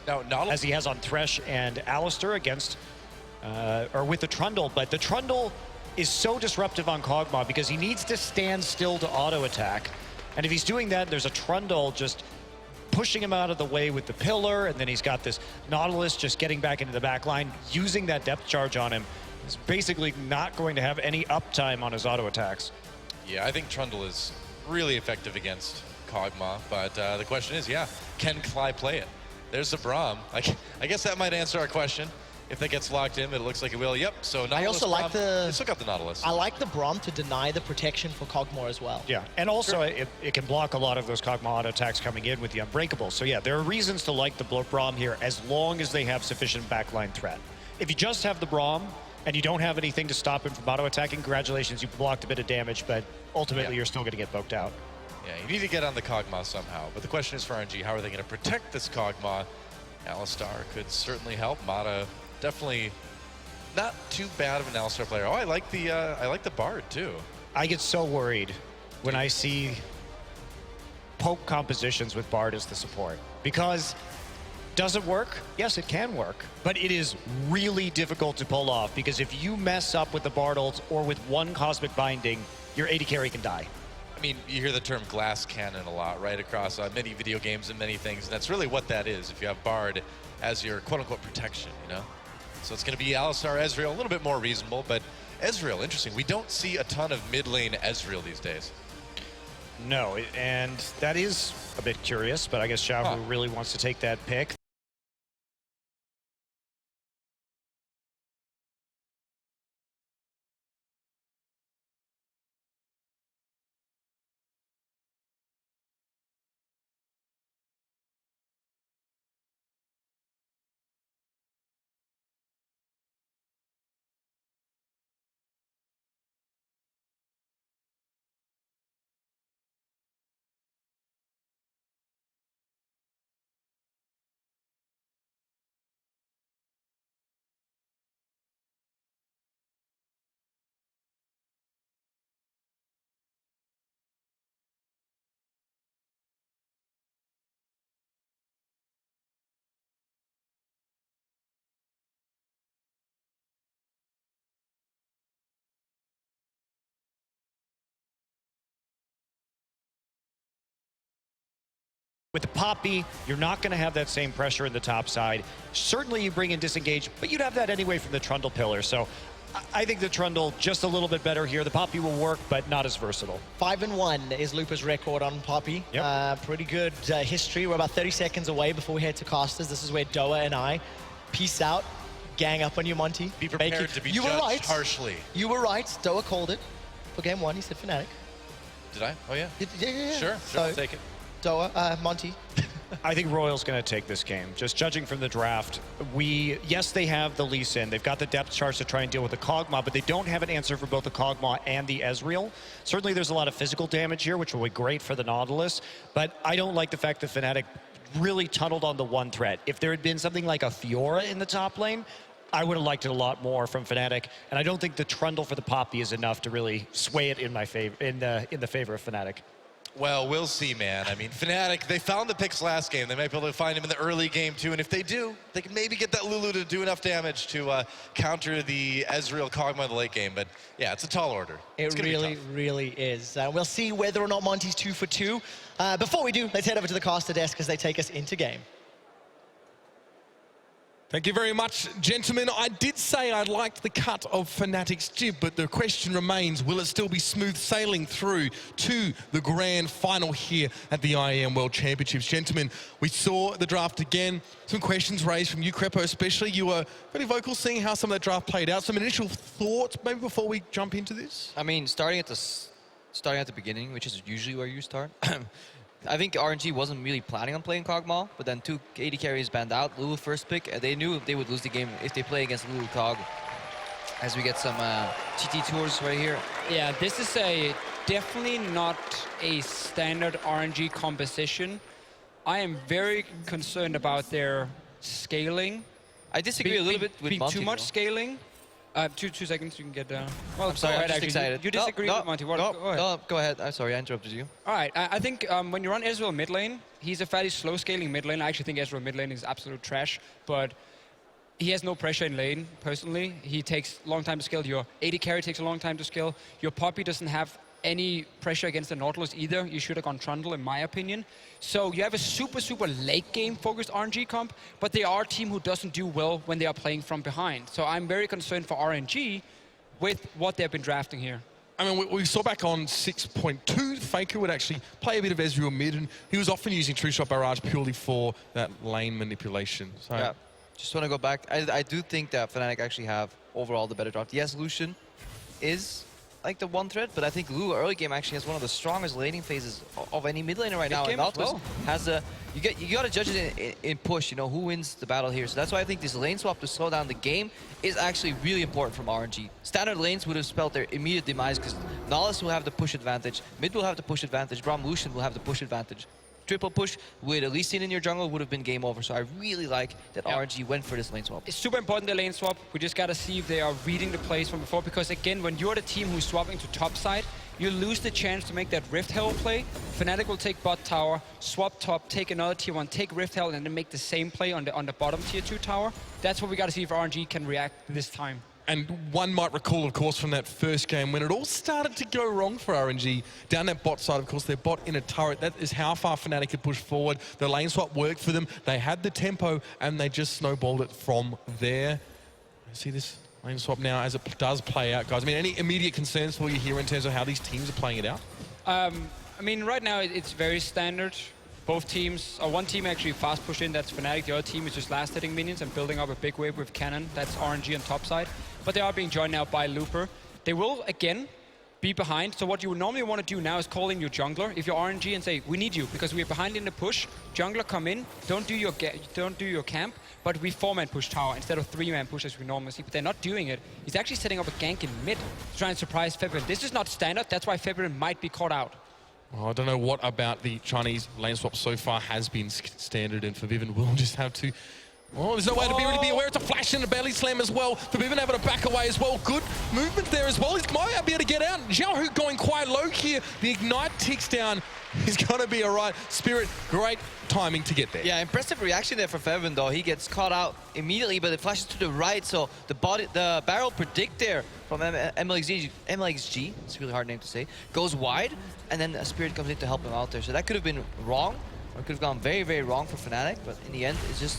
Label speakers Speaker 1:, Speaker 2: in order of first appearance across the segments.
Speaker 1: No, not
Speaker 2: as he has on Thresh and Alistair against, or with the Trundle. But the Trundle is so disruptive on Kog'Maw because he needs to stand still to auto attack. And if he's doing that, there's a Trundle just pushing him out of the way with the pillar, and then he's got this Nautilus just getting back into the back line, using that depth charge on him. He's basically not going to have any uptime on his auto attacks.
Speaker 1: Yeah, I think Trundle is really effective against Kog'Maw, but the question is, yeah, can Cly play it? There's the Braum. I guess that might answer our question. If that gets locked in, but it looks like it will. Yep. So Nautilus,
Speaker 3: I also like
Speaker 1: they still got the Nautilus.
Speaker 3: I like the Braum to deny the protection for Kog'Maw as well.
Speaker 2: Yeah, and also it can block a lot of those Kog'Maw auto attacks coming in with the Unbreakable. So yeah, there are reasons to like the Braum here as long as they have sufficient backline threat. If you just have the Braum and you don't have anything to stop him from auto attacking, congratulations, you blocked a bit of damage, but ultimately you're still going to get poked out.
Speaker 1: Yeah, you need to get on the Kog'Maw somehow. But the question is for RNG, how are they going to protect this Kog'Maw? Alistar could certainly help. Mata definitely not too bad of an Alistar player. Oh, I like the Bard too.
Speaker 2: I get so worried when I see poke compositions with Bard as the support, because does it work? Yes, it can work, but it is really difficult to pull off, because if you mess up with the Bard ult or with one Cosmic Binding, your AD carry can die.
Speaker 1: I mean, you hear the term glass cannon a lot, right, across many video games and many things, and that's really what that is if you have Bard as your quote-unquote protection, you know? So it's going to be Alistar, Ezreal, a little bit more reasonable, but Ezreal, interesting. We don't see a ton of mid-lane Ezreal these days.
Speaker 2: No, and that is a bit curious, but I guess Xiaohu really wants to take that pick. With the Poppy, you're not going to have that same pressure in the top side. Certainly you bring in Disengage, but you'd have that anyway from the Trundle pillar. So I think the Trundle just a little bit better here. The Poppy will work, but not as versatile.
Speaker 3: 5-1 is Lupa's record on Poppy.
Speaker 2: Yep.
Speaker 3: Pretty good history. We're about 30 seconds away before we head to Casters. This is where Doa and I peace out, gang up on you, Monty.
Speaker 1: Be prepared to be judged harshly.
Speaker 3: You were right. Doa called it for game one. He said Fnatic.
Speaker 1: Did I? Oh, yeah.
Speaker 3: Yeah.
Speaker 1: Sure,
Speaker 3: So,
Speaker 1: I'll take it.
Speaker 3: Doa, Monty.
Speaker 2: I think Royal's going to take this game. Just judging from the draft, yes, they have the Lee Sin. They've got the depth charge to try and deal with the Kog'Maw, but they don't have an answer for both the Kog'Maw and the Ezreal. Certainly there's a lot of physical damage here, which will be great for the Nautilus, but I don't like the fact that Fnatic really tunneled on the one threat. If there had been something like a Fiora in the top lane, I would have liked it a lot more from Fnatic, and I don't think the Trundle for the Poppy is enough to really sway it in my favor, in the favor of Fnatic.
Speaker 1: Well, we'll see, man. I mean, Fnatic, they found the picks last game. They might be able to find him in the early game, too. And if they do, they can maybe get that Lulu to do enough damage to counter the Ezreal Kog'Maw in the late game. But, yeah, it's a tall order.
Speaker 3: It really is. We'll see whether or not Monty's 2 for 2. Before we do, let's head over to the caster desk as they take us into game.
Speaker 4: Thank you very much, gentlemen. I did say I liked the cut of Fnatic's jib, but the question remains, will it still be smooth sailing through to the grand final here at the IEM World Championships? Gentlemen, we saw the draft again. Some questions raised from you, Crepo, especially. You were very vocal seeing how some of the draft played out. Some initial thoughts, maybe before we jump into this?
Speaker 5: I mean, starting at the beginning, which is usually where you start. I think RNG wasn't really planning on playing Kog'Maw, but then 2 AD carries banned out. Lulu first pick. They knew they would lose the game if they play against Lulu Kog. As we get some TT tours right here.
Speaker 6: Yeah, this is definitely not a standard RNG composition. I am very concerned about their scaling.
Speaker 5: I disagree a little bit with
Speaker 6: being
Speaker 5: Monty,
Speaker 6: too much
Speaker 5: though.
Speaker 6: scaling. Two seconds, you can get down. Well,
Speaker 5: I'm sorry,
Speaker 6: go
Speaker 5: I'm
Speaker 6: ahead,
Speaker 5: just
Speaker 6: actually.
Speaker 5: excited.
Speaker 6: You disagree with Monty. What?
Speaker 5: No,
Speaker 6: Go ahead.
Speaker 5: no, go ahead. I'm sorry, I interrupted you.
Speaker 6: All right, I think when you run Ezreal mid lane, he's a fairly slow scaling mid lane. I actually think Ezreal mid lane is absolute trash, but he has no pressure in lane, personally. He takes a long time to scale. Your AD carry takes a long time to scale. Your Poppy doesn't have any pressure against the Nautilus either. You should have gone Trundle, in my opinion. So you have a super, super late game focused RNG comp, but they are a team who doesn't do well when they are playing from behind. So I'm very concerned for RNG with what they've been drafting here.
Speaker 4: I mean, we saw back on 6.2, Faker would actually play a bit of Ezreal mid, and he was often using True Shot Barrage purely for that lane manipulation. So.
Speaker 5: Yeah, just want to go back. I do think that Fnatic actually have overall the better draft. Yes, Lucian is like the one threat, but I think Lou early game actually has one of the strongest laning phases of any mid laner right now. And Nautilus has a you got to judge it in push. You know who wins the battle here. So that's why I think this lane swap to slow down the game is actually really important from RNG. Standard lanes would have spelled their immediate demise because Nautilus will have the push advantage, mid will have the push advantage, Braum Lucian will have the push advantage. Triple push with at least in your jungle would have been game over. So I really like that RNG went for this lane swap.
Speaker 6: It's super important, the lane swap. We just got to see if they are reading the plays from before, because again, when you're the team who's swapping to top side, you lose the chance to make that Rift Herald play. Fnatic will take bot tower, swap top, take another tier 1, take Rift Herald, and then make the same play on the bottom tier 2 tower. That's what we got to see if RNG can react this time.
Speaker 4: And one might recall, of course, from that first game when it all started to go wrong for RNG. Down that bot side, of course, their bot in a turret. That is how far Fnatic could push forward. The lane swap worked for them. They had the tempo, and they just snowballed it from there. See this lane swap now as it does play out, guys. I mean, any immediate concerns for you here in terms of how these teams are playing it out?
Speaker 6: I mean, right now it's very standard. Both teams, or one team actually fast pushed in, that's Fnatic. The other team is just last hitting minions and building up a big wave with cannon. That's RNG on top side. But they are being joined now by Looper. They will, again, be behind. So what you would normally want to do now is call in your jungler. If you're RNG and say, we need you because we're behind in the push. Jungler, come in, don't do your camp, but we 4-man push tower instead of 3-man push as we normally see. But they're not doing it. He's actually setting up a gank in mid to try and surprise Febrin. This is not standard. That's why Febrin might be caught out.
Speaker 4: Oh, I don't know what about the Chinese lane swap so far has been standard, and Forbidden will just have to... Well, there's no way to really be aware. It's a flash and a belly slam as well. Forbidden able to back away as well. Good movement there as well. He might be able to get out. Xiaohu going quite low here. The ignite ticks down. He's going to be all right. Spirit, great timing to get there.
Speaker 5: Yeah, impressive reaction there for Fevin, though. He gets caught out immediately, but it flashes to the right, so the barrel predict there from MLXG, it's a really hard name to say, goes wide, and then Spirit comes in to help him out there. So that could have been wrong, or could have gone very, very wrong for Fnatic, but in the end, it's just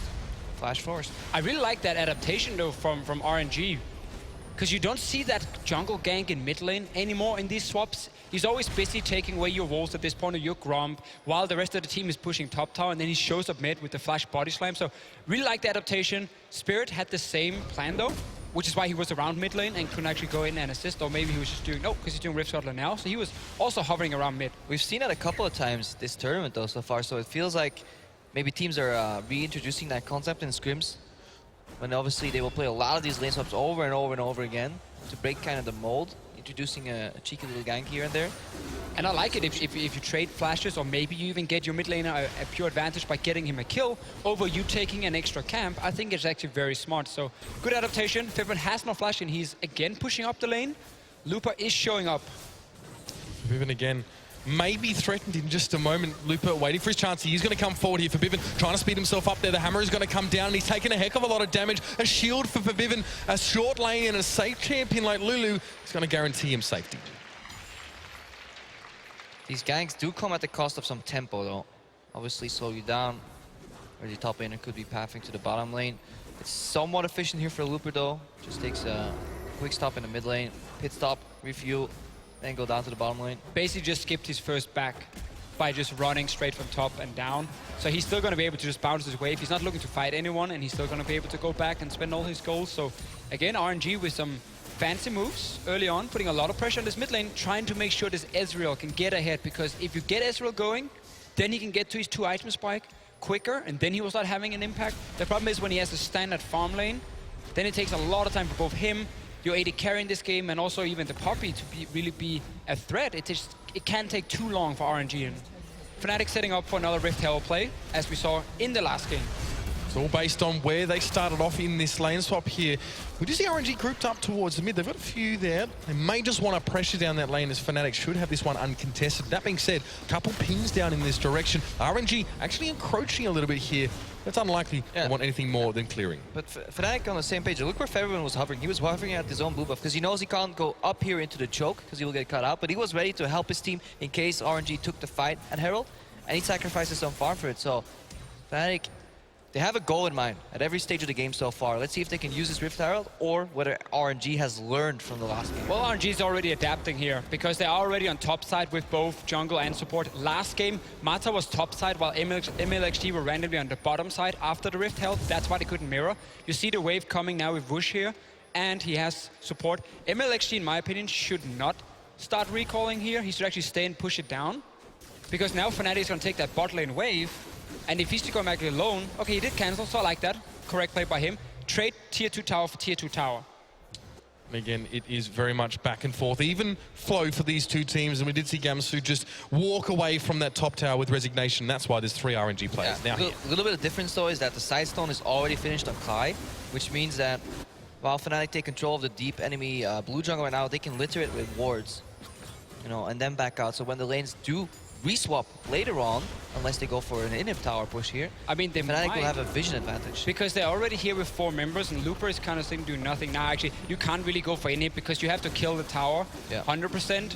Speaker 5: flash force.
Speaker 6: I really like that adaptation, though, from RNG. Because you don't see that jungle gank in mid lane anymore in these swaps. He's always busy taking away your walls at this point, or your Gromp, while the rest of the team is pushing top tower, and then he shows up mid with the flash body slam. So really like the adaptation. Spirit had the same plan, though, which is why he was around mid lane and couldn't actually go in and assist, or maybe he was just doing, no, because he's doing Rift Scuttler now. So he was also hovering around mid.
Speaker 5: We've seen it a couple of times this tournament, though, so far, so it feels like maybe teams are reintroducing that concept in scrims, when obviously they will play a lot of these lane swaps over and over and over again to break kind of the mold, introducing a cheeky little gank here and there.
Speaker 6: And I like it if you trade flashes, or maybe you even get your mid laner a pure advantage by getting him a kill over you taking an extra camp. I think it's actually very smart. So good adaptation. Fibrin has no flash and he's again pushing up the lane. Looper is showing up.
Speaker 4: Forbidden again. Maybe threatened in just a moment. Looper waiting for his chance. He's going to come forward here. Forbidden trying to speed himself up there. The hammer is going to come down, and he's taking a heck of a lot of damage. A shield for Forbidden, a short lane, and a safe champion like Lulu is going to guarantee him safety.
Speaker 5: These ganks do come at the cost of some tempo, though. Obviously slow you down, or the top laner could be pathing to the bottom lane. It's somewhat efficient here for Looper, though. Just takes a quick stop in the mid lane, pit stop, refuel, and go down to the bottom lane.
Speaker 6: Basically just skipped his first back by just running straight from top and down. So he's still going to be able to just bounce his wave. He's not looking to fight anyone, and he's still going to be able to go back and spend all his goals. So again, RNG with some fancy moves early on, putting a lot of pressure on this mid lane, trying to make sure this Ezreal can get ahead, because if you get Ezreal going, then he can get to his 2-item spike quicker, and then he will start having an impact. The problem is when he has a standard farm lane, then it takes a lot of time for both him, your AD carry in this game, and also even the Poppy to really be a threat. It can take too long for RNG. And Fnatic setting up for another Rift Herald play, as we saw in the last game.
Speaker 4: It's all based on where they started off in this lane swap here. We do see RNG grouped up towards the mid. They've got a few there. They may just want to pressure down that lane as Fnatic should have this one uncontested. That being said, a couple pings down in this direction. RNG actually encroaching a little bit here. It's unlikely they want anything more than clearing.
Speaker 5: But Fnatic on the same page. Look where Featherman was hovering. He was hovering at his own blue buff because he knows he can't go up here into the choke because he will get cut out. But he was ready to help his team in case RNG took the fight at Herald. And he sacrifices some farm for it. So Fnatic, they have a goal in mind at every stage of the game so far. Let's see if they can use this Rift Herald or whether RNG has learned from the last game.
Speaker 6: Well, RNG is already adapting here because they're already on top side with both jungle and support. Last game, Mata was top side while MLXG were randomly on the bottom side after the Rift Herald. That's why they couldn't mirror. You see the wave coming now with Wush here, and he has support. MLXG, in my opinion, should not start recalling here. He should actually stay and push it down because now Fnatic is going to take that bot lane wave. And if he's going back alone, okay, he did cancel, so I like that. Correct play by him. Trade tier 2 tower for tier 2 tower.
Speaker 4: And again, it is very much back and forth. Even flow for these two teams, and we did see Gamsu just walk away from that top tower with resignation. That's why there's 3 RNG players now here.
Speaker 5: A little bit of difference, though, is that the side stone is already finished on Kai, which means that while Fnatic take control of the deep enemy blue jungle right now, they can litter it with wards, you know, and then back out. So when the lanes do reswap later on, unless they go for an inhib tower push here,
Speaker 6: I mean, they
Speaker 5: Fnatic
Speaker 6: might,
Speaker 5: will have a vision advantage.
Speaker 6: because they're already here with 4 members, and Looper is kind of saying do nothing. Now, actually, you can't really go for inhib because you have to kill the tower 100%.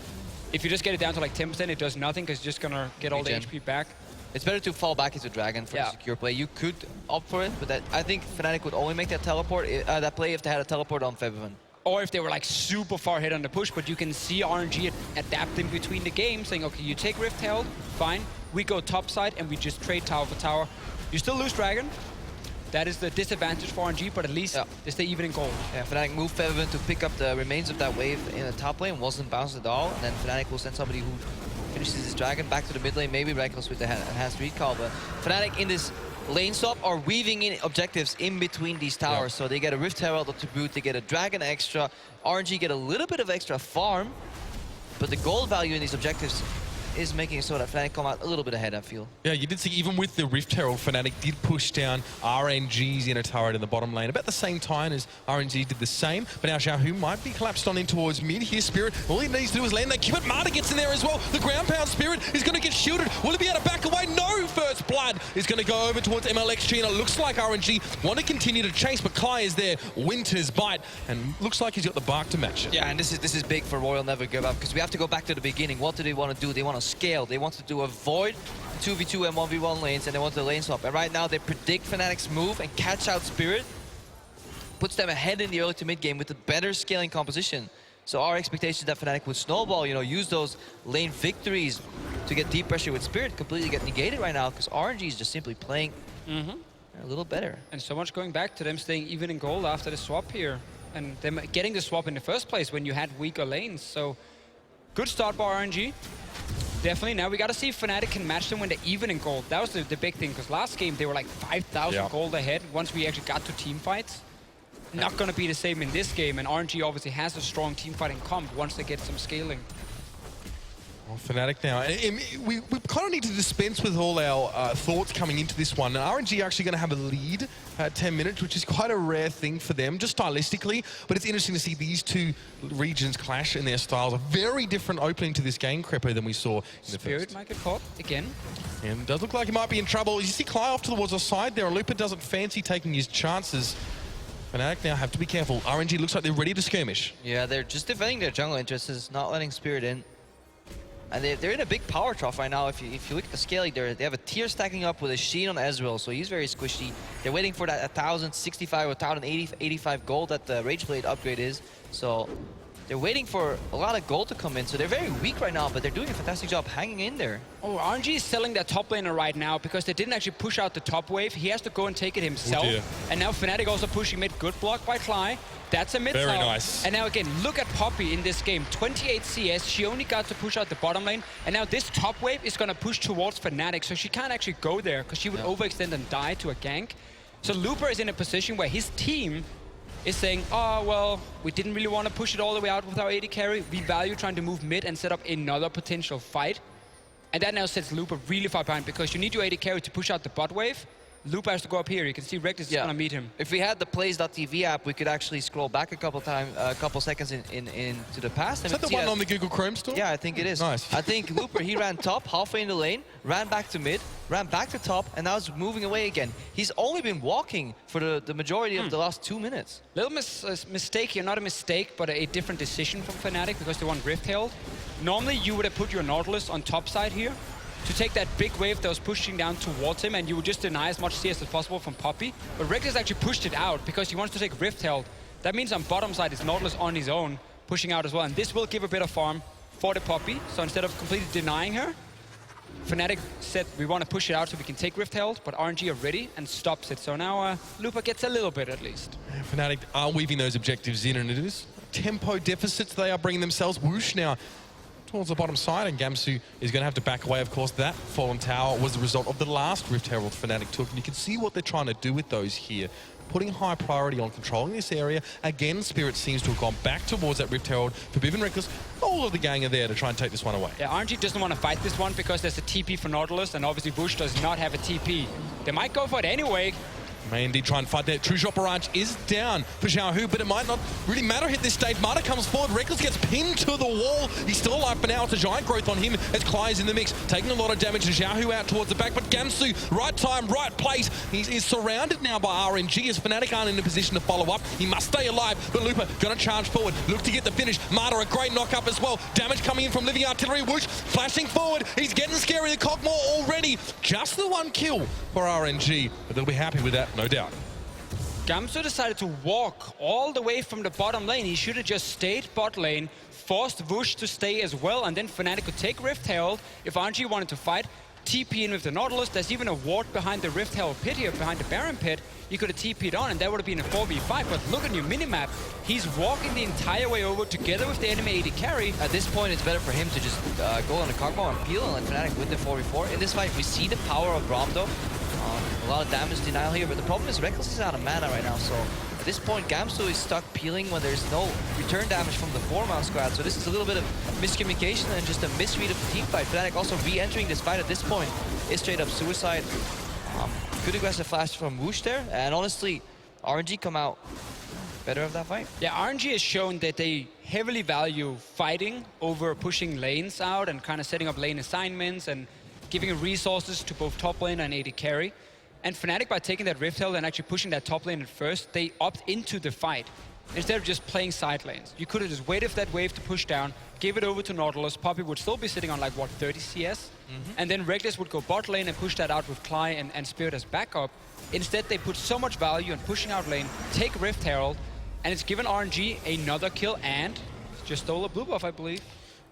Speaker 6: If you just get it down to like 10%, it does nothing because you're just going to get all the HP back.
Speaker 5: It's better to fall back into Dragon for the secure play. You could opt for it, but I think Fnatic would only make that teleport, that play if they had a teleport on Featherman.
Speaker 6: Or if they were like super far ahead on the push, but you can see RNG adapting between the games, saying, okay, you take Rift Herald, fine. We go top side and we just trade tower for tower. You still lose Dragon. That is the disadvantage for RNG, but at least they stay even in gold.
Speaker 5: Yeah, Fnatic moved Featherman to pick up the remains of that wave in the top lane, wasn't bounced at all, and then Fnatic will send somebody who finishes his Dragon back to the mid lane, maybe Reckless with the enhanced recall, but Fnatic in this lane swap are weaving in objectives in between these towers. So they get a Rift Herald up to boot, they get a Dragon extra, RNG get a little bit of extra farm, but the gold value in these objectives is making it so that Fnatic come out a little bit ahead, I feel.
Speaker 4: Yeah, you did see even with the Rift Herald, Fnatic did push down RNG's inner turret in the bottom lane about the same time as RNG did the same. But now Xiaohu might be collapsed on in towards mid here. Spirit, all he needs to do is land that Cupid. Marta gets in there as well. The ground pound Spirit is going to get shielded. Will he be able to back away? No! First blood is going to go over towards MLXG, and it looks like RNG want to continue to chase, but Kai is there. Winter's bite, and looks like he's got the bark to match it.
Speaker 5: Yeah, and this is big for Royal Never Give Up, because we have to go back to the beginning. What do they want to do? They want to scale. They want to do avoid 2v2 and 1v1 lanes, and they want the lane swap. And right now they predict Fnatic's move and catch out Spirit. Puts them ahead in the early to mid game with a better scaling composition. So our expectation that Fnatic would snowball, you know, use those lane victories to get deep pressure with Spirit completely get negated right now, because RNG is just simply playing a little better.
Speaker 6: And so much going back to them staying even in gold after the swap here. And them getting the swap in the first place when you had weaker lanes. So good start by RNG. Definitely. Now we got to see if Fnatic can match them when they're even in gold. That was the big thing, because last game they were like 5,000 gold ahead once we actually got to team fights. Not going to be the same in this game, and RNG obviously has a strong team fighting comp once they get some scaling.
Speaker 4: Well, Fnatic now. We kind of need to dispense with all our thoughts coming into this one. RNG are actually going to have a lead at 10 minutes, which is quite a rare thing for them, just stylistically. But it's interesting to see these two regions clash in their styles. A very different opening to this game, Crepo, than we saw in the
Speaker 6: Spirit
Speaker 4: first.
Speaker 6: might get caught again.
Speaker 4: And it does look like he might be in trouble. You see Cly off towards the side there, and Looper doesn't fancy taking his chances. Fnatic now have to be careful. RNG looks like they're ready to skirmish.
Speaker 5: Yeah, they're just defending their jungle interests, not letting Spirit in. And they're in a big power trough right now. If you look at the scaling, they have a tier stacking up with a Sheen on Ezreal, so he's very squishy. They're waiting for that 1,065 or 1,085 gold that the Rageblade upgrade is. So they're waiting for a lot of gold to come in. So they're very weak right now, but they're doing a fantastic job hanging in there.
Speaker 6: Oh, RNG is selling their top laner right now because they didn't actually push out the top wave. He has to go and take it himself. And now Fnatic also pushing mid. Good block by Cly. That's a mid
Speaker 4: Very
Speaker 6: tower.
Speaker 4: nice.
Speaker 6: And now again, look at Poppy in this game. 28 CS. She only got to push out the bottom lane. And now this top wave is going to push towards Fnatic. So she can't actually go there because she would overextend and die to a gank. So Looper is in a position where his team is saying, oh, well, we didn't really want to push it all the way out with our AD carry. We value trying to move mid and set up another potential fight. And that now sets Looper really far behind because you need your AD carry to push out the bot wave. Lupa has to go up here. You can see Reckless is gonna meet him.
Speaker 5: If we had the plays.tv app, we could actually scroll back a couple seconds into the past.
Speaker 4: Is that the one on the Google Chrome store?
Speaker 5: Yeah, I think it is.
Speaker 4: Nice.
Speaker 5: I think Looper, he ran top, halfway in the lane, ran back to mid, ran back to top, and now is moving away again. He's only been walking for the majority of the last 2 minutes.
Speaker 6: Little mistake here, not a mistake, but a different decision from Fnatic because they want Rift Herald. Normally, you would have put your Nautilus on top side here to take that big wave that was pushing down towards him, and you would just deny as much CS as possible from Poppy. But Reckless actually pushed it out because he wants to take Rift Herald. That means on bottom side, it's Nautilus on his own, pushing out as well. And this will give a bit of farm for the Poppy. So instead of completely denying her, Fnatic said we want to push it out so we can take Rift Herald, but RNG are ready and stops it. So now Lupa gets a little bit at least.
Speaker 4: Fnatic are weaving those objectives in, and it is tempo deficits they are bringing themselves. Whoosh now towards the bottom side, and Gamsu is going to have to back away. Of course, that fallen tower was the result of the last Rift Herald Fnatic took, and you can see what they're trying to do with those here. Putting high priority on controlling this area. Again, Spirit seems to have gone back towards that Rift Herald. For Biv and Reckless, all of the gang are there to try and take this one away.
Speaker 6: Yeah, RNG doesn't want to fight this one because there's a TP for Nautilus, and obviously Bush does not have a TP. They might go for it anyway.
Speaker 4: May indeed try and fight that. True Shot Barrage is down for Xiaohu, but it might not really matter at this stage. Marta comes forward. Reckless gets pinned to the wall. He's still alive for now. It's a giant growth on him as Klai is in the mix, taking a lot of damage. Xiaohu out towards the back, but Gamsu, right time, right place. He's surrounded now by RNG as Fnatic aren't in a position to follow up. He must stay alive, but Lupa gonna charge forward. Look to get the finish. Marta, a great knock up as well. Damage coming in from Living Artillery. Whoosh, flashing forward. He's getting scary. The Cogmore already. Just the one kill for RNG, but they'll be happy with that, no doubt.
Speaker 6: Gamsu decided to walk all the way from the bottom lane. He should have just stayed bot lane, forced Vush to stay as well, and then Fnatic could take Rift Herald if RNG wanted to fight. TP in with the Nautilus. There's even a ward behind the Rift Herald pit here, behind the Baron pit. You could have TP'd on, and that would have been a 4v5. But look at your minimap. He's walking the entire way over together with the enemy AD carry.
Speaker 5: At this point, it's better for him to just go on the Cogmore and peel and let Fnatic win the 4v4. In this fight, we see the power of Braum though. A lot of damage denial here, but the problem is Reckless is out of mana right now, so at this point Gamsu is stuck peeling when there's no return damage from the 4-man squad, so this is a little bit of miscommunication and just a misread of the team fight. Fnatic also re-entering this fight at this point is straight up suicide. Good aggressive flash from Whoosh there, and honestly, RNG come out better of that fight.
Speaker 6: Yeah, RNG has shown that they heavily value fighting over pushing lanes out and kind of setting up lane assignments and giving resources to both top lane and AD carry. And Fnatic, by taking that Rift Herald and actually pushing that top lane at first, they opt into the fight instead of just playing side lanes. You could have just waited for that wave to push down, gave it over to Nautilus. Poppy would still be sitting on like, what, 30 CS? And then Reckless would go bot lane and push that out with Klai and Spirit as backup. Instead, they put so much value on pushing out lane, take Rift Herald, and it's given RNG another kill and just stole a blue buff, I believe.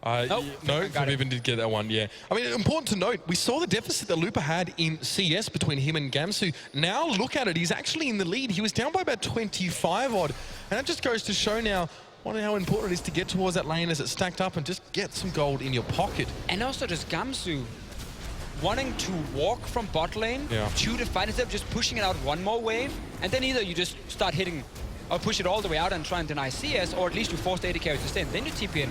Speaker 4: No, Vivian did get that one, yeah. I mean, important to note, we saw the deficit that Lupa had in CS between him and Gamsu. Now look at it, he's actually in the lead. He was down by about 25 odd. And that just goes to show now how important it is to get towards that lane as it's stacked up and just get some gold in your pocket.
Speaker 6: And also just Gamsu wanting to walk from bot lane to the fight instead of just pushing it out one more wave. And then either you just start hitting or push it all the way out and try and deny CS, or at least you force the AD carry to stay and then you TP in.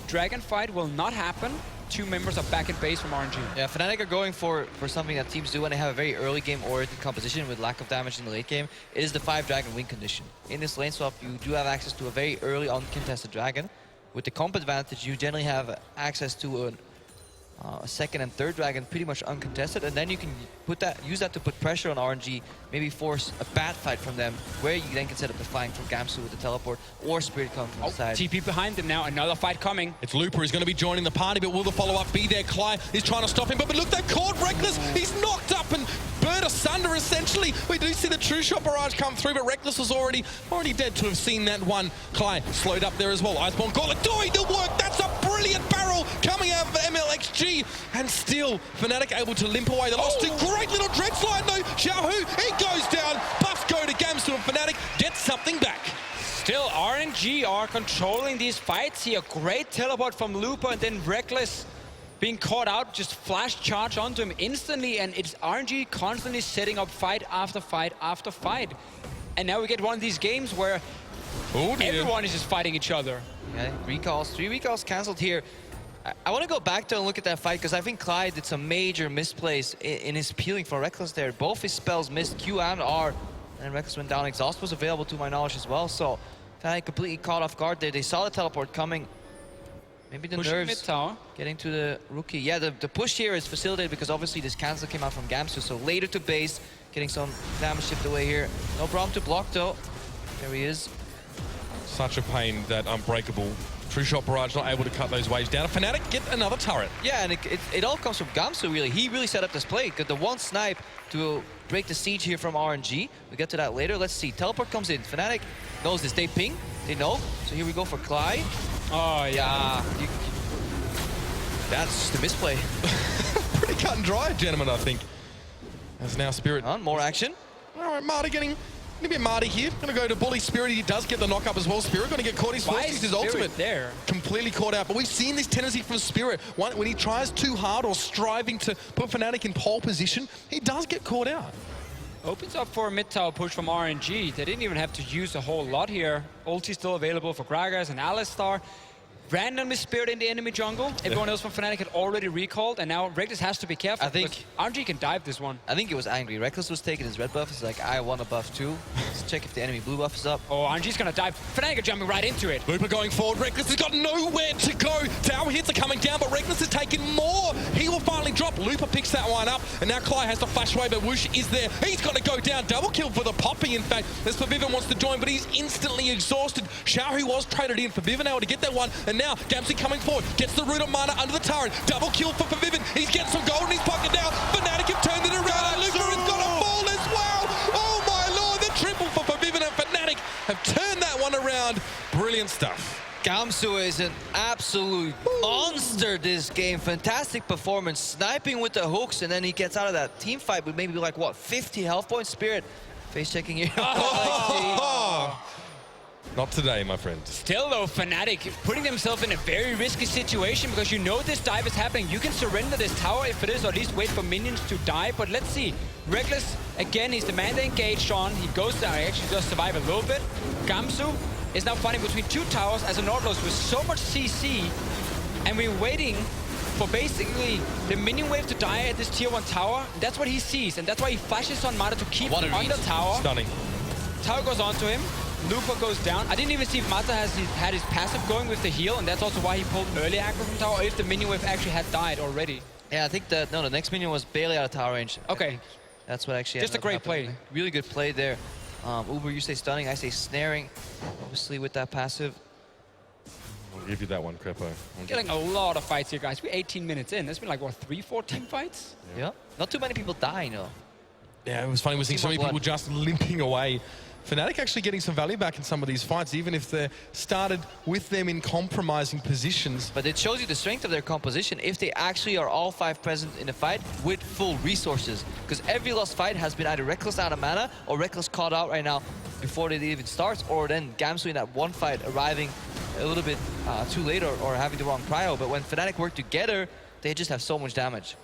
Speaker 6: Dragon fight will not happen. 2 members are back in base from RNG.
Speaker 5: Yeah, Fnatic are going for something that teams do when they have a very early game oriented composition with lack of damage in the late game. It is the 5 dragon win condition. In this lane swap, you do have access to a very early uncontested dragon. With the comp advantage, you generally have access to a second and third dragon pretty much uncontested, and then you can use that to put pressure on RNG, maybe force a bad fight from them, where you then can set up the flank from Gamsu with the teleport, or Spirit coming from the side.
Speaker 6: TP behind them now, another fight coming.
Speaker 4: It's Lupa who's going to be joining the party, but will the follow-up be there? Klai is trying to stop him, but look, that caught Reckless. He's knocked up and bird asunder, essentially. We do see the True Shot Barrage come through, but Reckless was already dead to have seen that one. Klai slowed up there as well. Iceborne Gauntlet doing the work. That's a brilliant barrel coming out of MLXG, and still Fnatic able to limp away the loss. Great little dread slide though. Xiaohu, he goes down. Buffs go to Gamsu, and Fnatic gets something back.
Speaker 6: Still, RNG are controlling these fights here. Great teleport from Lupa, and then Reckless being caught out, just flash charge onto him instantly, and it's RNG constantly setting up fight after fight after fight. And now we get one of these games where everyone is just fighting each other.
Speaker 5: Yeah, recalls, 3 recalls cancelled here. I want to go back to and look at that fight because I think Clyde did some major misplays in his peeling for Reckless there. Both his spells missed Q and R, and Reckless went down. Exhaust was available to my knowledge as well, so Fnatic completely caught off guard there. They saw the teleport coming. Maybe the
Speaker 6: Pushing
Speaker 5: nerves
Speaker 6: mid-tower.
Speaker 5: getting to the rookie. Yeah, the push here is facilitated because obviously this cancel came out from Gamsu, so later to base, getting some damage shift away here. No problem to block though. There he is.
Speaker 4: Such a pain that Unbreakable True Shot Barrage not able to cut those waves down. Fnatic get another turret.
Speaker 5: Yeah, and it all comes from Gamsu, really. He really set up this play. Got the one snipe to break the siege here from RNG. We'll get to that later. Let's see. Teleport comes in. Fnatic knows this. They ping. They know. So here we go for Clyde.
Speaker 6: Oh, yeah.
Speaker 5: That's the misplay.
Speaker 4: Pretty cut and dry, gentlemen, I think. As now Spirit.
Speaker 5: More action.
Speaker 4: All right, Marty getting a bit Marty here. Gonna go to Bully Spirit. He does get the knock up as well. Spirit gonna get caught. He's
Speaker 6: Why
Speaker 4: forced
Speaker 6: is
Speaker 4: his
Speaker 6: Spirit
Speaker 4: ultimate
Speaker 6: there?
Speaker 4: completely caught out. But we've seen this tendency from Spirit. When he tries too hard or striving to put Fnatic in pole position, he does get caught out.
Speaker 6: Opens up for a mid-tower push from RNG. They didn't even have to use a whole lot here. Ulti still available for Gragas and Alistar. Randomly Spirit in the enemy jungle. Everyone else from Fnatic had already recalled, and now Reckless has to be careful.
Speaker 5: I think
Speaker 6: RNG can dive this one.
Speaker 5: I think it was angry. Reckless was taking his red buff. He's like, I want a buff too. Let's check if the enemy blue buff is up.
Speaker 6: Oh, RNG's gonna dive. Fnatic are jumping right into it.
Speaker 4: Looper going forward. Reckless has got nowhere to go. Tower hits are coming down, but Reckless has taken more. He will finally drop. Looper picks that one up, and now Clyde has the flash away, but Whoosh is there. He's got to go down. Double kill for the Poppy, in fact. As Forviven wants to join, but he's instantly exhausted. Xiao, who was traded in, Forviven able to get that one, and now Gamsu coming forward, gets the root of mana under the turret. Double kill for Forviven. He's getting some gold in his pocket now. Fnatic have turned it around, and Looper has got a fall as well. Oh my lord, the triple for Forviven, and Fnatic have turned that one around. Brilliant stuff.
Speaker 5: Gamsu is an absolute monster this game. Fantastic performance, sniping with the hooks, and then he gets out of that team fight with maybe like, what, 50 health points? Spirit face checking here.
Speaker 4: Not today, my friend.
Speaker 6: Still though, Fnatic putting themselves in a very risky situation because you know this dive is happening. You can surrender this tower if it is, or at least wait for minions to die. But let's see. Reckless, again, he's the man they engaged on. He goes down, he actually does survive a little bit. Gamsu is now fighting between two towers as a Nautilus with so much CC. And we're waiting for basically the minion wave to die at this tier 1 tower. That's what he sees, and that's why he flashes on Mata to keep him on the tower.
Speaker 4: Stunning.
Speaker 6: Tower goes onto him. Looper goes down. I didn't even see if Mata had his passive going with the heal, and that's also why he pulled early aggro from tower, or if the minion wave actually had died already.
Speaker 5: Yeah, I think that, no, the next minion was barely out of tower range.
Speaker 6: Okay.
Speaker 5: That's what actually
Speaker 6: Just a great play.
Speaker 5: Really good play there. Uber, you say stunning, I say snaring. Obviously with that passive.
Speaker 4: I'll give you that one, Crepo.
Speaker 6: Getting a lot of fights here, guys. We're 18 minutes in. There's been like, what, 3-4 team fights?
Speaker 5: Yeah. Not too many people die, you know.
Speaker 4: Yeah, it was funny. We're seeing so many people just limping away. Fnatic actually getting some value back in some of these fights, even if they started with them in compromising positions.
Speaker 5: But it shows you the strength of their composition if they actually are all 5 present in a fight with full resources. Because every lost fight has been either Reckless out of mana or Reckless caught out right now before it even starts, or then Gamsu in that one fight arriving a little bit too late or having the wrong prio. But when Fnatic work together, they just have so much damage.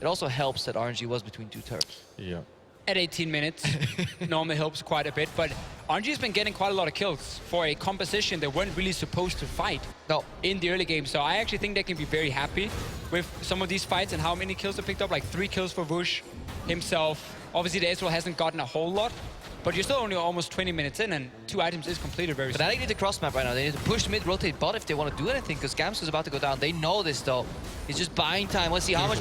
Speaker 5: It also helps that RNG was between 2 turrets.
Speaker 4: Yeah.
Speaker 6: At 18 minutes, normally helps quite a bit, but RNG has been getting quite a lot of kills for a composition they weren't really supposed to fight in the early game. So I actually think they can be very happy with some of these fights and how many kills they picked up, like 3 kills for Whoosh himself. Obviously, the Ezreal hasn't gotten a whole lot, but you're still only almost 20 minutes in, and 2 items is completed very soon.
Speaker 5: But I need to cross map right now. They need to push mid, rotate bot if they want to do anything, because Gamsu is about to go down. They know this, though. He's just buying time. Let's see how much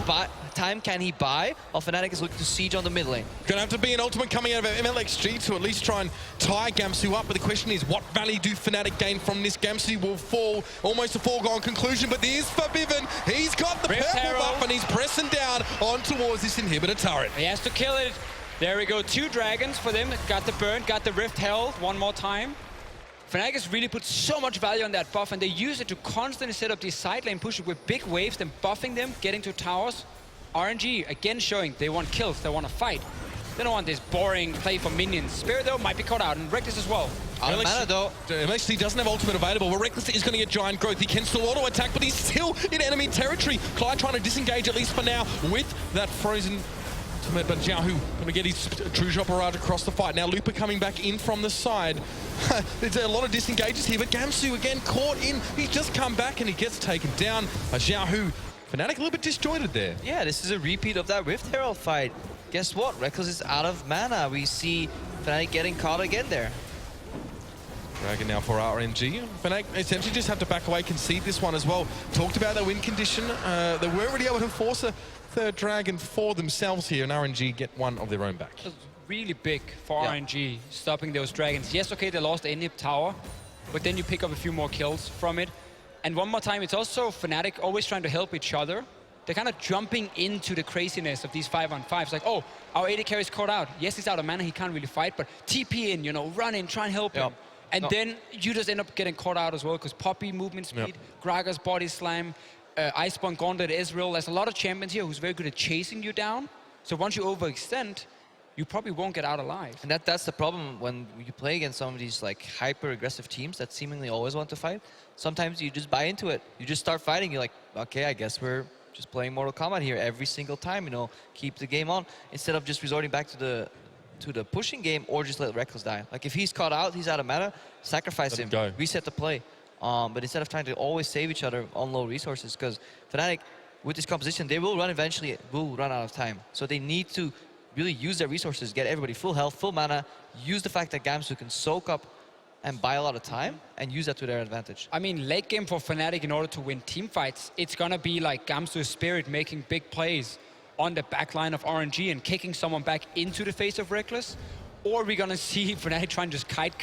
Speaker 5: time can he buy while Fnatic is looking to siege on the mid lane.
Speaker 4: Gonna have to be an ultimate coming out of MLXG to at least try and tie Gamsu up. But the question is, what value do Fnatic gain from this? Gamsu will fall almost a foregone conclusion, but there's Forviven. He's got the purple buff and he's pressing down on towards this inhibitor turret.
Speaker 6: He has to kill it. There we go. 2 dragons for them. Got the burn, got the rift held one more time. Fnatic has really put so much value on that buff, and they use it to constantly set up these side lane pushes with big waves, then buffing them, getting to towers. RNG, again, showing they want kills, they want to fight. They don't want this boring play for minions. Spirit, though, might be caught out, and Reckless as well.
Speaker 5: Out of mana, though.
Speaker 4: MLXG doesn't have ultimate available, but Reckless is going to get giant growth. He can still auto-attack, but he's still in enemy territory. Clyde trying to disengage, at least for now, with that frozen ultimate, but Xiaohu going to get his True Shot Barrage across the fight. Now Lupa coming back in from the side. There's a lot of disengages here, but Gamsu again caught in. He's just come back and he gets taken down by Xiaohu. Fnatic a little bit disjointed there.
Speaker 5: Yeah, this is a repeat of that Rift Herald fight. Guess what? Reckless is out of mana. We see Fnatic getting caught again there.
Speaker 4: Dragon now for RNG. Fnatic essentially just have to back away, concede this one as well. Talked about their win condition. They weren't really able to force a third Dragon for themselves here, and RNG get one of their own back.
Speaker 6: That's really big for RNG, stopping those Dragons. Yes, okay, they lost the inhib tower, but then you pick up a few more kills from it. And one more time, it's also Fnatic always trying to help each other. They're kind of jumping into the craziness of these 5-on-5s. Like, oh, our AD carry's caught out. Yes, he's out of mana, he can't really fight, but TP in, you know, run in, try and help him. And then you just end up getting caught out as well, because Poppy, movement speed, Gragas, body slam, Iceborne, Gauntlet, Ezreal. There's a lot of champions here who's very good at chasing you down. So once you overextend, you probably won't get out alive.
Speaker 5: And that's the problem when you play against some of these like hyper-aggressive teams that seemingly always want to fight. Sometimes you just buy into it. You just start fighting. You're like, okay, I guess we're just playing Mortal Kombat here every single time, you know, keep the game on, instead of just resorting back to the pushing game or just let Reckless die. Like if he's caught out, he's out of mana, sacrifice him, reset the play. But instead of trying to always save each other on low resources, because Fnatic, with this composition, they will run eventually, will run out of time. So they need to really use their resources, get everybody full health, full mana, use the fact that Gamsu can soak up and buy a lot of time and use that to their advantage.
Speaker 6: I mean, late game for Fnatic, in order to win team fights, it's gonna be like Gamsu's Spirit making big plays on the back line of RNG and kicking someone back into the face of Reckless. Or we're gonna see Fnatic try and just kite,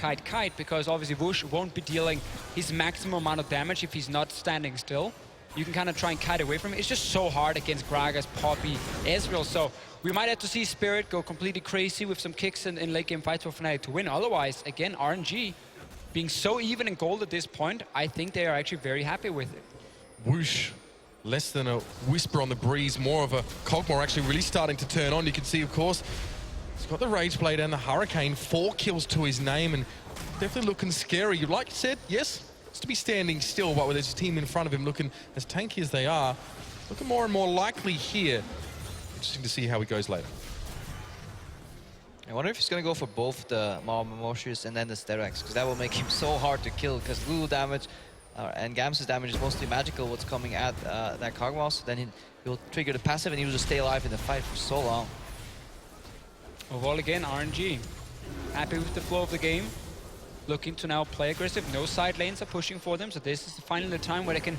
Speaker 6: because obviously Whoosh won't be dealing his maximum amount of damage if he's not standing still. You can kind of try and kite away from it. It's just so hard against Gragas, Poppy, Ezreal. So we might have to see Spirit go completely crazy with some kicks in late game fights for Fnatic to win. Otherwise, again, RNG being so even in gold at this point, I think they are actually very happy with it.
Speaker 4: Whoosh, less than a whisper on the breeze, more of a Cogmore actually really starting to turn on. You can see, of course, he's got the Rage Blade and the Hurricane, 4 kills to his name, and definitely looking scary. Like you said, yes, it's to be standing still, but with his team in front of him looking as tanky as they are, looking more and more likely here. Interesting to see how he goes later.
Speaker 5: I wonder if he's going to go for both the Morpheus and then the Sterex, because that will make him so hard to kill, because Lulu damage and Gamsu's damage is mostly magical, what's coming at that Kog'Maw, so then he'll trigger the passive and he'll just stay alive in the fight for so long.
Speaker 6: Overall, again, RNG happy with the flow of the game. Looking to now play aggressive. No side lanes are pushing for them, so this is finally the time where they can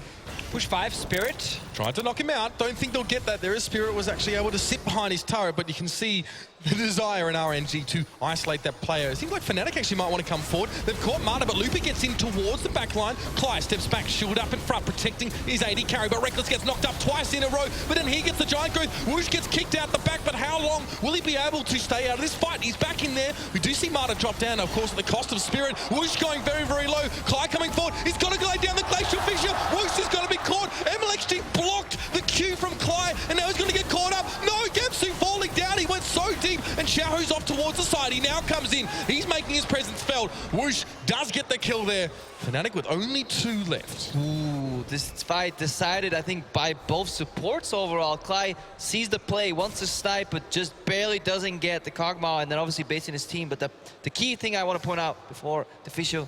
Speaker 6: push 5. Spirit
Speaker 4: trying to knock him out. Don't think they'll get that there. Spirit was actually able to sit behind his turret, but you can see the desire in RNG to isolate that player. It seems like Fnatic actually might want to come forward. They've caught Mana, but Lupa gets in towards the back line. Cly steps back, shield up in front, protecting his AD carry, but Reckless gets knocked up twice in a row, but then he gets the giant growth. Whoosh gets kicked out the back, but how long will he be able to stay out of this fight? He's back in there. We do see Mana drop down, of course, at the cost of Spirit. Whoosh going very, very low. Cly coming forward. He's got to glide down the Glacial Fissure. Whoosh is going to be caught. MLXG blocked the Q from Cly, and now he's going to get caught up. No, Gamsu falling down. He went so deep, and Xiaohu's off towards the side. He now comes in. He's making his presence felt. Whoosh does get the kill there. Fnatic with only 2 left.
Speaker 5: Ooh, this fight decided, I think, by both supports overall. Cly sees the play, wants to snipe, but just barely doesn't get the Kog'Maw, and then obviously basing his team. But the key thing I want to point out before the Fisho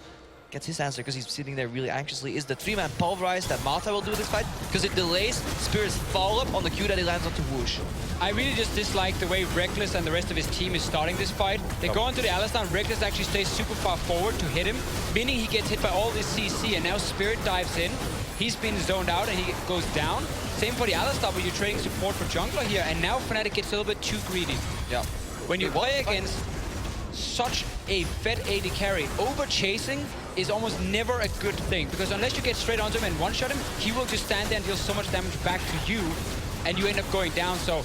Speaker 5: gets his answer, because he's sitting there really anxiously, is the 3-man pulverize that Mata will do this fight, because it delays Spirit's follow-up on the Q that he lands onto Whoosh.
Speaker 6: I really just dislike the way Reckless and the rest of his team is starting this fight. They go into the Alistar, and Reckless actually stays super far forward to hit him, meaning he gets hit by all this CC, and now Spirit dives in. He's been zoned out, and he goes down. Same for the Alistar, where you're trading support for jungler here, and now Fnatic gets a little bit too greedy.
Speaker 5: Yeah.
Speaker 6: When you play against such a fed AD carry, over-chasing is almost never a good thing, because unless you get straight onto him and one-shot him, he will just stand there and deal so much damage back to you, and you end up going down. So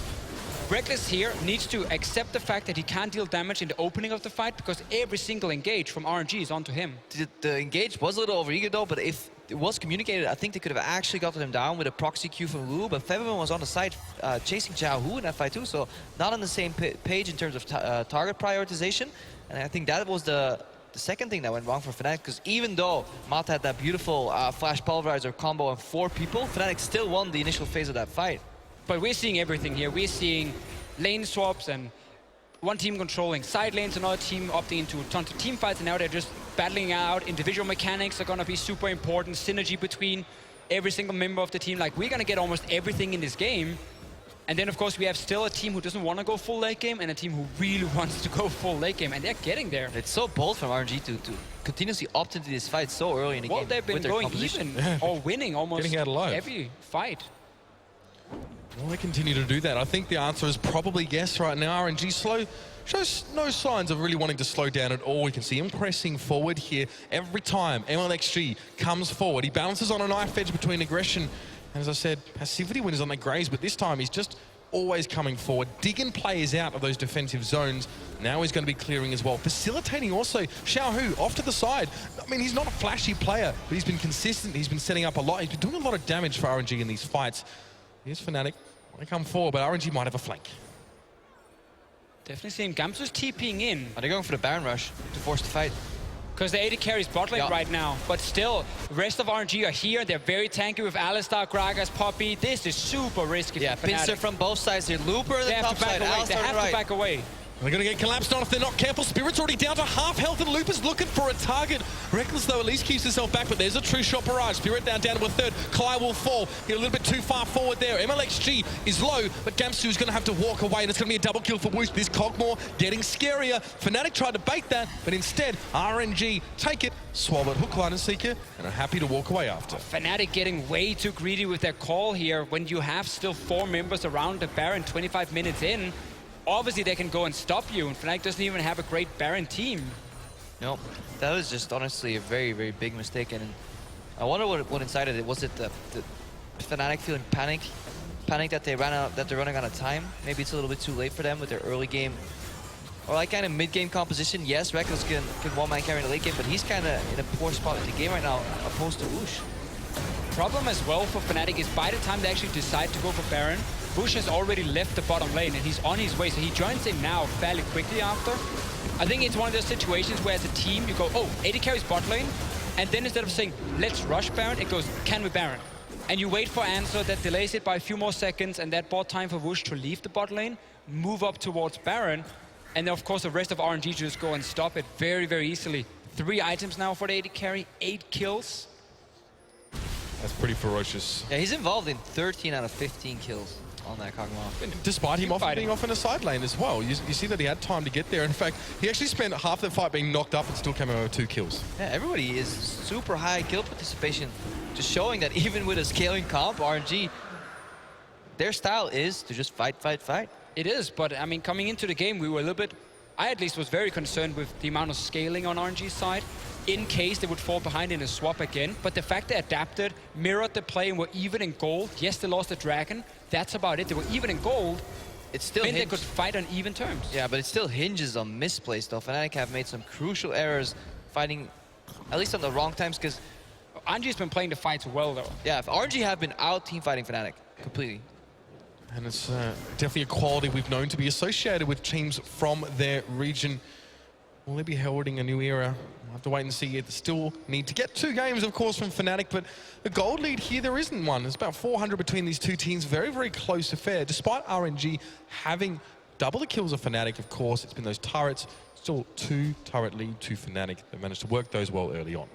Speaker 6: Reckless here needs to accept the fact that he can't deal damage in the opening of the fight, because every single engage from RNG is onto him.
Speaker 5: The engage was a little overeager though, but if it was communicated, I think they could have actually gotten him down with a proxy Q from Lulu, but Featherman was on the side chasing Xiaohu in that fight too, so not on the same page in terms of target prioritization. And I think that was the second thing that went wrong for Fnatic, because even though Mata had that beautiful flash pulverizer combo on 4 people, Fnatic still won the initial phase of that fight.
Speaker 6: But we're seeing everything here. We're seeing lane swaps and one team controlling side lanes, another team opting into tons of team fights, and now they're just battling out. Individual mechanics are gonna be super important. Synergy between every single member of the team. Like, we're gonna get almost everything in this game. And then, of course, we have still a team who doesn't want to go full late game and a team who really wants to go full late game, and they're getting there.
Speaker 5: It's so bold from RNG to continuously opt into this fight so early in the game.
Speaker 6: Well, they've been
Speaker 5: with their
Speaker 6: going
Speaker 5: composition.
Speaker 6: even or winning almost
Speaker 4: Getting out alive.
Speaker 6: every fight.
Speaker 4: Will they continue to do that? I think the answer is probably yes right now. RNG shows no signs of really wanting to slow down at all. We can see him pressing forward here every time MLXG comes forward. He balances on a knife edge between aggression and, as I said, passivity when he's on the graze, but this time he's just always coming forward, digging players out of those defensive zones. Now he's going to be clearing as well. Facilitating also Xiaohu off to the side. I mean, he's not a flashy player, but he's been consistent. He's been setting up a lot. He's been doing a lot of damage for RNG in these fights. Here's Fnatic. Want to come forward, but RNG might have a flank.
Speaker 6: Definitely seeing Gamsu's TPing in.
Speaker 5: Are they going for the Baron rush to force the fight?
Speaker 6: Because the AD carries bot lane
Speaker 5: Yeah.
Speaker 6: right now. But still, the rest of RNG are here. They're very tanky with Alistar, Gragas, Poppy. This is super risky
Speaker 5: Yeah,
Speaker 6: for
Speaker 5: pincer
Speaker 6: Fnatic.
Speaker 5: from both sides. They're Looper on the
Speaker 6: They have
Speaker 5: top
Speaker 6: to back
Speaker 5: side.
Speaker 6: away. They
Speaker 5: Alistar on
Speaker 6: have
Speaker 5: the right.
Speaker 6: to back away.
Speaker 4: They're going to get collapsed on if they're not careful. Spirit's already down to half health, and Looper's looking for a target. Reckless, though, at least keeps himself back, but there's a true shot barrage. Spirit down to a third. Kai will fall. Get a little bit too far forward there. MLXG is low, but Gamsu is going to have to walk away, and it's going to be a double kill for Woosh. This Cogmore getting scarier. Fnatic tried to bait that, but instead, RNG take it, swallow it, hook, line, and seeker, and are happy to walk away after.
Speaker 6: Fnatic getting way too greedy with their call here when you have still 4 members around the Baron 25 minutes in. Obviously, they can go and stop you, and Fnatic doesn't even have a great Baron team.
Speaker 5: No, that was just honestly a very, very big mistake. And I wonder what incited it. Was it the Fnatic feeling panic that they're running out of time? Maybe it's a little bit too late for them with their early game. Or like kind of mid-game composition. Yes, Reckless can one-man carry in the late game, but he's kind of in a poor spot in the game right now, opposed to Woosh.
Speaker 6: Problem as well for Fnatic is by the time they actually decide to go for Baron, Bush has already left the bottom lane and he's on his way, so he joins in now fairly quickly after. I think it's one of those situations where as a team you go, oh, AD carries bot lane, and then instead of saying, let's rush Baron, it goes, can we Baron? And you wait for answer that delays it by a few more seconds, and that bought time for Woosh to leave the bot lane, move up towards Baron, and then of course the rest of RNG just go and stop it very, very easily. 3 items now for the AD carry, 8 kills.
Speaker 4: That's pretty ferocious.
Speaker 5: Yeah, he's involved in 13 out of 15 kills on that Kog'Maw.
Speaker 4: Despite him often
Speaker 6: fighting.
Speaker 4: being off in a side lane as well. You see that he had time to get there. In fact, he actually spent half the fight being knocked up and still came out with 2 kills.
Speaker 5: Yeah, everybody is super high kill participation, just showing that even with a scaling comp, RNG, their style is to just fight, fight, fight.
Speaker 6: It is, but I mean, coming into the game, we were a little bit, I at least was very concerned with the amount of scaling on RNG's side in case they would fall behind in a swap again. But the fact they adapted, mirrored the play, and were even in gold. Yes, they lost the dragon. That's about it. They were even in gold.
Speaker 5: It's still
Speaker 6: Then they could fight on even terms.
Speaker 5: Yeah, but it still hinges on misplays though. Fnatic have made some crucial errors fighting, at least on the wrong times, because
Speaker 6: RNG's been playing the fights well, though.
Speaker 5: yeah, if RNG have been out team fighting Fnatic completely.
Speaker 4: And it's definitely a quality we've known to be associated with teams from their region. Will they be heralding a new era? We'll have to wait and see. They still need to get 2 games, of course, from Fnatic, but the gold lead here, there isn't one. There's about 400 between these 2 teams. Very, very close affair. Despite RNG having double the kills of Fnatic, of course, it's been those turrets. Still 2 turret lead to Fnatic. They managed to work those well early on.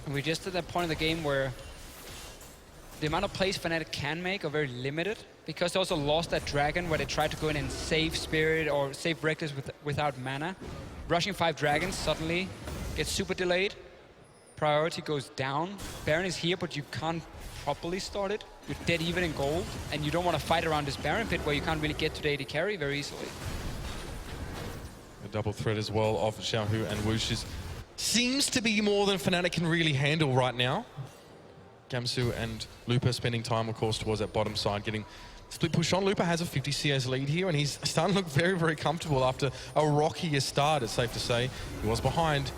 Speaker 6: And we're just at that point of the game where the amount of plays Fnatic can make are very limited, because they also lost that dragon where they tried to go in and save Spirit or save Reckless without mana. Rushing 5 dragons suddenly gets super delayed. Priority goes down. Baron is here, but you can't properly start it. You're dead even in gold, and you don't want to fight around this Baron pit where you can't really get to the AD carry very easily.
Speaker 4: A double threat as well of Xiaohu and Woosh seems to be more than Fnatic can really handle right now. Gamsu and Lupa spending time, of course, towards that bottom side, getting split push on. Lupa has a 50 CS lead here, and he's starting to look very, very comfortable after a rockier start, it's safe to say. He was behind,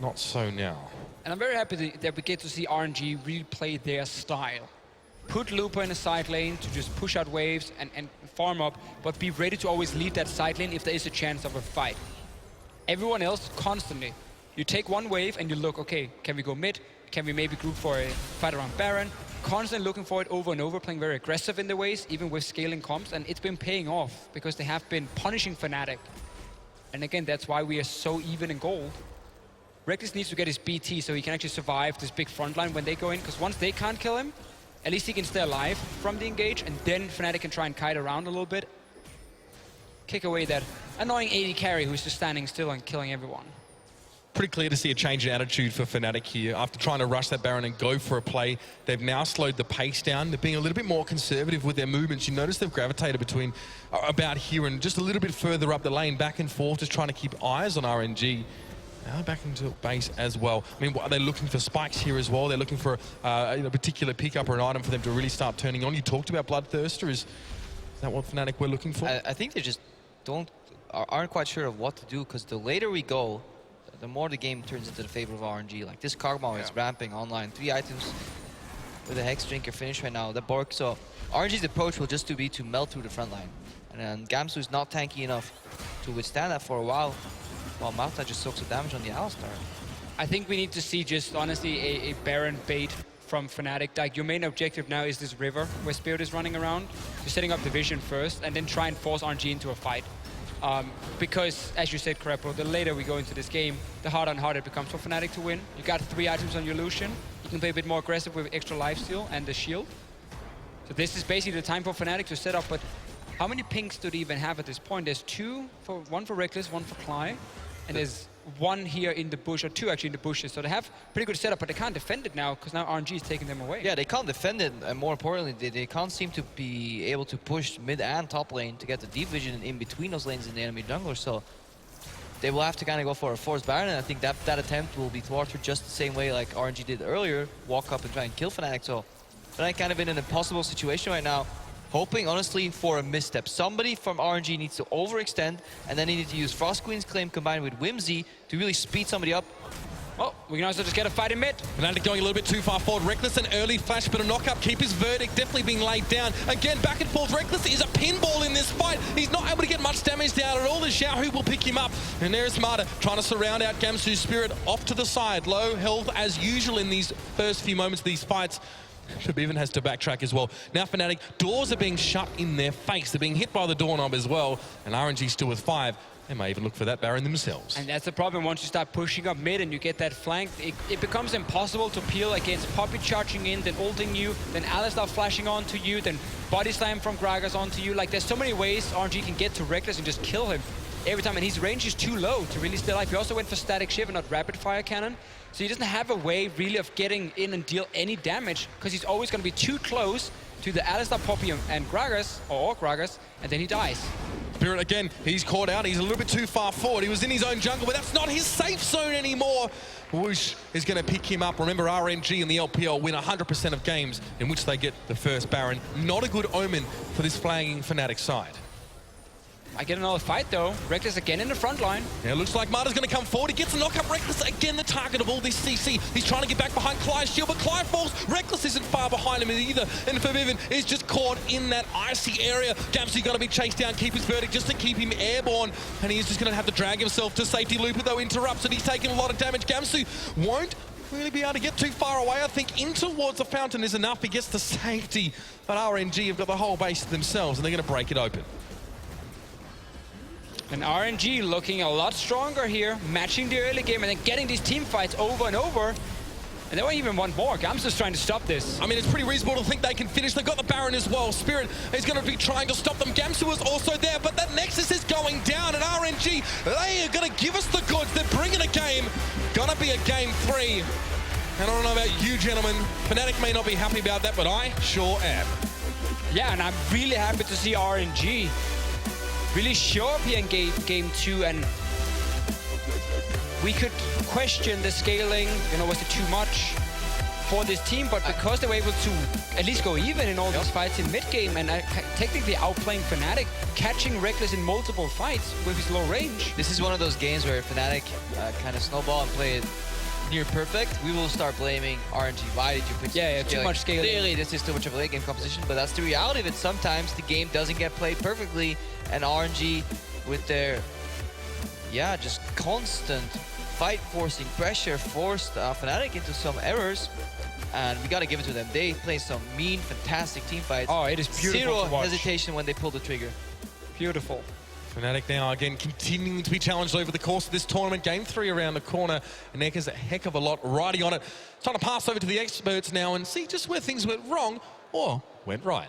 Speaker 4: not so now.
Speaker 6: And I'm very happy that we get to see RNG really play their style. Put Lupa in a side lane to just push out waves and farm up, but be ready to always leave that side lane if there is a chance of a fight. Everyone else, constantly. You take one wave and you look, okay, can we go mid? Can we maybe group for a fight around Baron? constantly looking for it over and over, playing very aggressive in the ways, even with scaling comps, and it's been paying off because they have been punishing Fnatic. And again, that's why we are so even in gold. Reckless needs to get his BT so he can actually survive this big front line when they go in, because once they can't kill him, at least he can stay alive from the engage, and then Fnatic can try and kite around a little bit. Kick away that annoying AD carry who's just standing still and killing everyone.
Speaker 4: Pretty clear to see a change in attitude for Fnatic here. After trying to rush that Baron and go for a play, they've now slowed the pace down. They're being a little bit more conservative with their movements. You notice they've gravitated between about here and just a little bit further up the lane, back and forth, just trying to keep eyes on RNG. Now back into base as well. I mean, are they looking for spikes here as well? They're looking for a particular pickup or an item for them to really start turning on. You talked about Bloodthirster. Is that what Fnatic were looking for?
Speaker 5: I think they just aren't quite sure of what to do, because the later we go, the more the game turns into the favor of RNG. Like this Kog'Maw is ramping online. 3 items with a Hex Drinker finish right now. The Bork. So RNG's approach will just be to melt through the front line. And then Gamsu's not tanky enough to withstand that for a while. While Malta just soaks the damage on the Alistar.
Speaker 6: I think we need to see just honestly a Baron bait from Fnatic. Like your main objective now is this river where Spirit is running around. You're setting up the vision first and then try and force RNG into a fight. Because, as you said, Krepo, the later we go into this game, the harder and harder it becomes for Fnatic to win. You got 3 items on your Lucian. You can play a bit more aggressive with extra lifesteal and the shield. So this is basically the time for Fnatic to set up, but how many pings do they even have at this point? There's 2, one for Reckless, 1 for Cly, and there's 1 here in the bush, or 2 actually in the bushes. So they have pretty good setup, but they can't defend it now because now RNG is taking them away.
Speaker 5: Yeah, they can't defend it, and more importantly, they can't seem to be able to push mid and top lane to get the deep vision in between those lanes in the enemy jungler. So they will have to kind of go for a forced Baron, and I think that attempt will be thwarted just the same way like RNG did earlier, walk up and try and kill Fnatic. So Fnatic kind of in an impossible situation right now, hoping honestly for a misstep. Somebody from RNG needs to overextend, and then they need to use Frost Queen's Claim combined with Whimsy to really speed somebody up.
Speaker 6: Well, we can also just get a fight in mid.
Speaker 4: Fnatic going a little bit too far forward. Reckless, an early flash, but a knock-up. Keep his verdict definitely being laid down. Again, back and forth. Reckless is a pinball in this fight. He's not able to get much damage down at all. The Xiaohu will pick him up. And there's Marta trying to surround out Gamsu's Spirit off to the side. Low health as usual in these first few moments of these fights. Bevan has to backtrack as well. Now Fnatic, doors are being shut in their face. They're being hit by the doorknob as well. And RNG still with 5. They may even look for that Baron themselves.
Speaker 6: And that's the problem. Once you start pushing up mid and you get that flank, it becomes impossible to peel against Poppy charging in, then ulting you, then Alistar flashing onto you, then body slam from Gragas onto you. Like, there's so many ways RNG can get to Reckless and just kill him every time. And his range is too low to really stay alive. He also went for Static Shiv and not Rapid Fire Cannon. So he doesn't have a way really of getting in and deal any damage, because he's always going to be too close to the Alistar, Poppy, and Gragas, or Gragas, and then he dies.
Speaker 4: Spirit again, he's caught out. He's a little bit too far forward. He was in his own jungle, but that's not his safe zone anymore. Whoosh is going to pick him up. Remember, RNG and the LPL win 100% of games in which they get the first Baron. Not a good omen for this flagging Fnatic side.
Speaker 6: I get another fight though. Reckless again in the front line.
Speaker 4: Yeah, it looks like Marta's going to come forward. He gets a knock-up. Reckless again, the target of all this CC. He's trying to get back behind Clyde's shield, but Clyde falls. Reckless isn't far behind him either. And Forbidden is just caught in that icy area. Gamsu got to be chased down, keep his verdict just to keep him airborne. And he's just going to have to drag himself to safety. Looper though interrupts, and he's taking a lot of damage. Gamsu won't really be able to get too far away. I think in towards the fountain is enough. He gets to safety, but RNG have got the whole base to themselves, and they're going to break it open.
Speaker 6: And RNG looking a lot stronger here, matching the early game and then getting these team fights over and over. And they won't even want more. Gamsu's trying to stop this.
Speaker 4: I mean, it's pretty reasonable to think they can finish. They've got the Baron as well. Spirit is going to be trying to stop them. Gamsu is also there, but that Nexus is going down. And RNG, they are going to give us the goods. They're bringing a game. Gonna be a game 3. And I don't know about you, gentlemen. Fnatic may not be happy about that, but I sure am.
Speaker 6: Yeah, and I'm really happy to see RNG really show up here in game 2, and we could question the scaling, you know, was it too much for this team? But because they were able to at least go even in all these fights in mid-game and technically outplaying Fnatic, catching Reckless in multiple fights with his low range.
Speaker 5: This is one of those games where Fnatic kind of snowball and play it near perfect. We will start blaming RNG. Why did you put
Speaker 6: too much scaling?
Speaker 5: Clearly, this is too much of a late game composition, but that's the reality of it. Sometimes the game doesn't get played perfectly, and RNG with their, just constant fight forcing pressure forced Fnatic into some errors. and we got to give it to them. They play some mean, fantastic team fights.
Speaker 6: Oh, it is beautiful
Speaker 5: Zero
Speaker 6: to watch.
Speaker 5: hesitation when they pull the trigger.
Speaker 6: Beautiful.
Speaker 4: Fnatic now again continuing to be challenged over the course of this tournament. Game 3 around the corner, and Ekka's a heck of a lot riding on it. Trying to pass over to the experts now and see just where things went wrong or went right.